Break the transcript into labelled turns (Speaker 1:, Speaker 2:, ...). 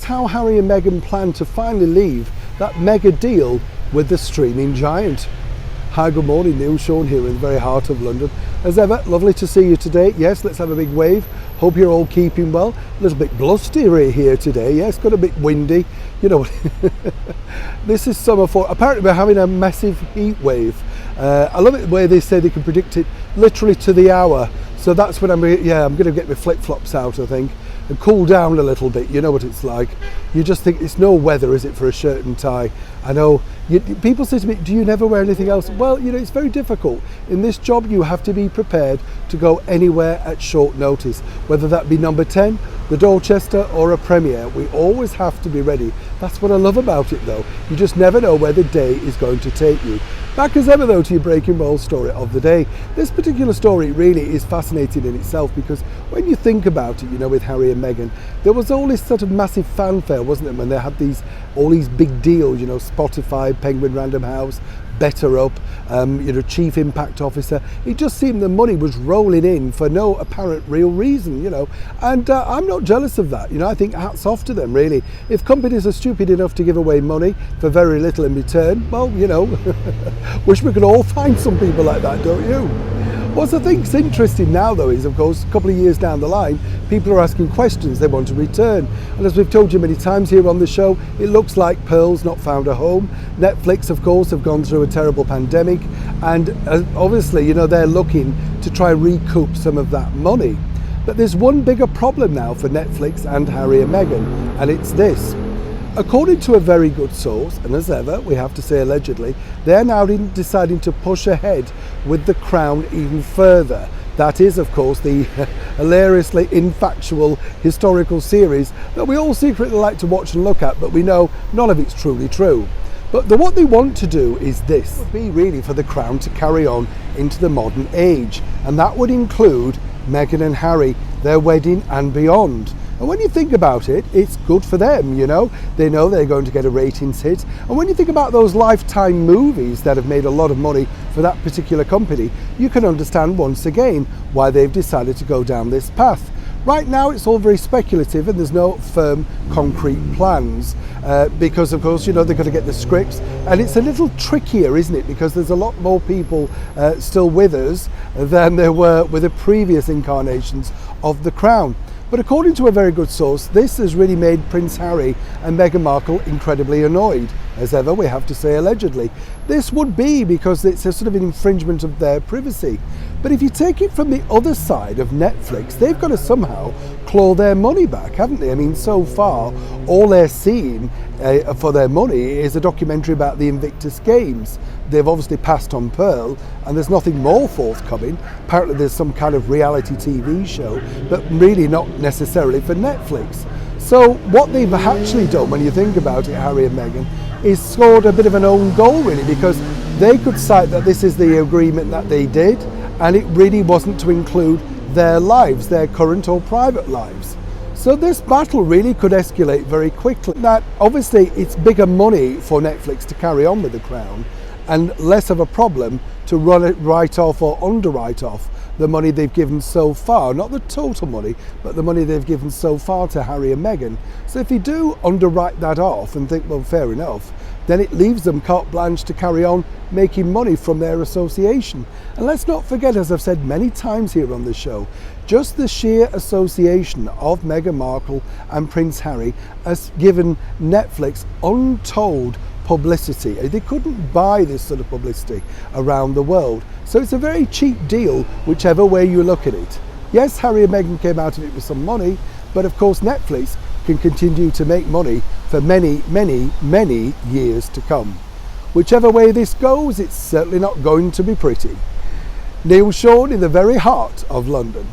Speaker 1: how Harry and Meghan plan to finally leave that mega deal with the streaming giant. Hi, good morning, Neil Sean here in the very heart of London. As ever, lovely to see you today. Yes, let's have a big wave. Hope you're all keeping well. A little bit blustery here today. Yes, got a bit windy. You know, this is summer for, apparently we're having a massive heat wave. I love it the way they say they can predict it literally to the hour. So that's when I'm going to get my flip-flops out, I think, and cool down a little bit. You know what it's like. You just think it's no weather, is it, for a shirt and tie? I know. People say to me, do you never wear anything else? Well, you know, it's very difficult. In this job, you have to be prepared to go anywhere at short notice, whether that be number 10, the Dorchester or a premiere. We always have to be ready. That's what I love about it, though. You just never know where the day is going to take you. Back as ever, though, to your breaking roll story of the day. This particular story really is fascinating in itself, because when you think about it, you know, with Harry and Meghan, there was all this sort of massive fanfare, wasn't there, when they had all these big deals, you know, Spotify, Penguin Random House, Better Up, you know, Chief Impact Officer. It just seemed the money was rolling in for no apparent real reason, you know, and I'm not jealous of that. You know, I think hats off to them, really. If companies are stupid enough to give away money for very little in return, well, you know, wish we could all find some people like that, don't you? What I think's interesting now, though, is, of course, a couple of years down the line, people are asking questions they want to return. And as we've told you many times here on the show, it looks like pearls not found a home. Netflix, of course, have gone through a terrible pandemic. And obviously, you know, they're looking to try and recoup some of that money. But there's one bigger problem now for Netflix and Harry and Meghan, and it's this. According to a very good source, and as ever, we have to say allegedly, they're now deciding to push ahead with The Crown even further. That is, of course, the hilariously infactual historical series that we all secretly like to watch and look at, but we know none of it's truly true. But what they want to do is this. It would be really for The Crown to carry on into the modern age, and that would include Meghan and Harry, their wedding and beyond. And when you think about it, it's good for them, you know. They know they're going to get a ratings hit. And when you think about those Lifetime movies that have made a lot of money for that particular company, you can understand once again why they've decided to go down this path. Right now, it's all very speculative and there's no firm, concrete plans because, of course, you know, they've got to get the scripts. And it's a little trickier, isn't it? Because there's a lot more people still with us than there were with the previous incarnations of The Crown. But according to a very good source, this has really made Prince Harry and Meghan Markle incredibly annoyed. As ever, we have to say allegedly. This would be because it's a sort of an infringement of their privacy. But if you take it from the other side of Netflix, they've got to somehow claw their money back, haven't they? I mean, so far, all they're seeing for their money is a documentary about the Invictus Games. They've obviously passed on Pearl, and there's nothing more forthcoming. Apparently there's some kind of reality TV show, but really not necessarily for Netflix. So what they've actually done, when you think about it, Harry and Meghan, is scored a bit of an own goal, really, because they could cite that this is the agreement that they did, and it really wasn't to include their lives, their current or private lives. So this battle really could escalate very quickly. Now, obviously, it's bigger money for Netflix to carry on with The Crown, and less of a problem to run it right off or underwrite off the money they've given so far. Not the total money, but the money they've given so far to Harry and Meghan. So if you do underwrite that off and think, well, fair enough, then it leaves them carte blanche to carry on making money from their association. And let's not forget, as I've said many times here on the show, just the sheer association of Meghan Markle and Prince Harry has given Netflix untold publicity. They couldn't buy this sort of publicity around the world. So it's a very cheap deal, whichever way you look at it. Yes, Harry and Meghan came out of it with some money, but of course Netflix can continue to make money for many, many, many years to come. Whichever way this goes, it's certainly not going to be pretty. Neil Sean in the very heart of London.